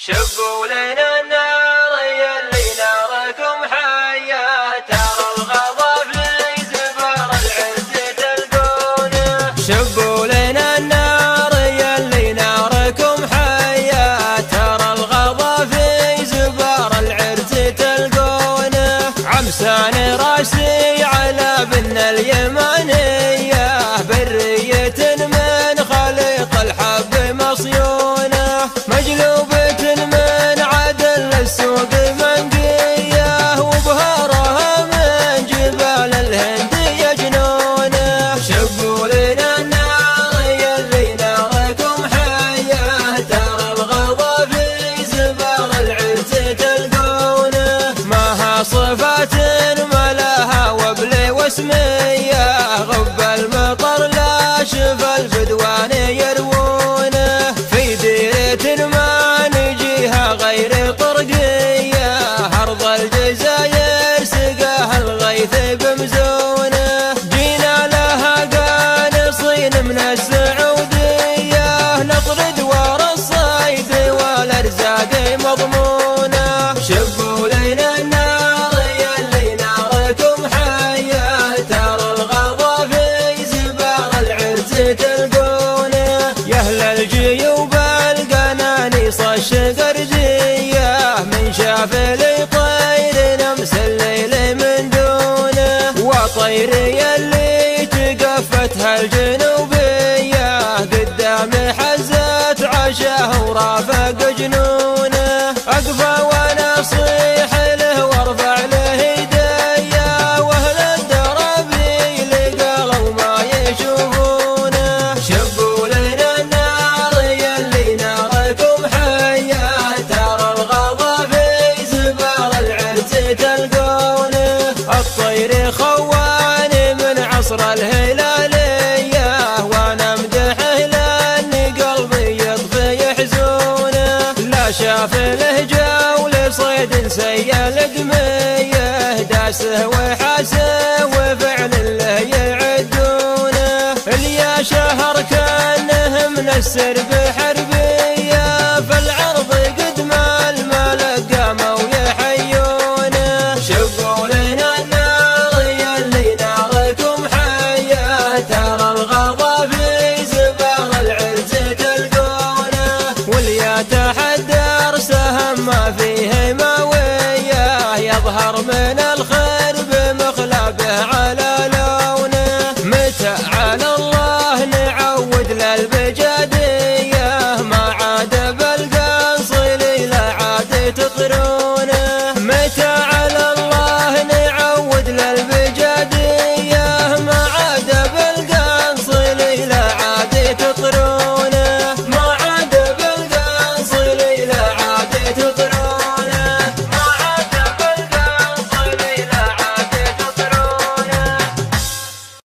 شبوا لنا النار يلي ناركم حية، ترى الغضا في زبر العرس تلقونه. شبوا لنا النار يلي ناركم حية، ترى الغضا في زبر العرس تلقونه. عمسان راسي على بن اليمانية، برية من خليط الحب مصيونه. مجلوبة من عدل السوق منقية، وبهارها من جبال الهند يجنونه. شبوا لنا النار يلي ناركم حية، ترى الغضا في زبار العرس تلقونه. ماها صفات ملاها وبل واسمية، غب المطر لا شف الفدوان يروونه. في ديرة ما نجيها غير طرقية، أرض الجزاير سقاها الغيث بمزونه. جينا لها قانصين من السعودية، نطرد ورا الصيد والأرزاق مضمونة. شبوا لنا النار يلي ناركم حية، ترى الغضا في زبار العرس تلقونه. يا أهل الجيوب القنانيص الشقردية، من شاف لي طير نمس الليل من دونه. وطير يلي تقفتها الجنوبية، قدام حزت عشاه ورافق جنونه. أقفى وانا اصيح له وارفع له يديا، واهل الدربي لقالوا ما يشوفونه. شبوا لنا النار يلي ناركم حية، ترى الغضا في زبار العرس تلقونه. الطير خواني من عصر الهلالية، وانا امدحه لان قلبي يطفي يحزونه. لا شاف له جول صيد سيال دميه، داسه وحاسه وفعل له يعدونه. اليا شهر كانه من السرب حربيه، فالعرض قد ما الملك قاموا يحيونه. شبوا لنا النار يلي ناركم حية، ترى الغضا في زبار العرس تلقونه. واليا تحدر سهم ما فيه ماويه، يظهر من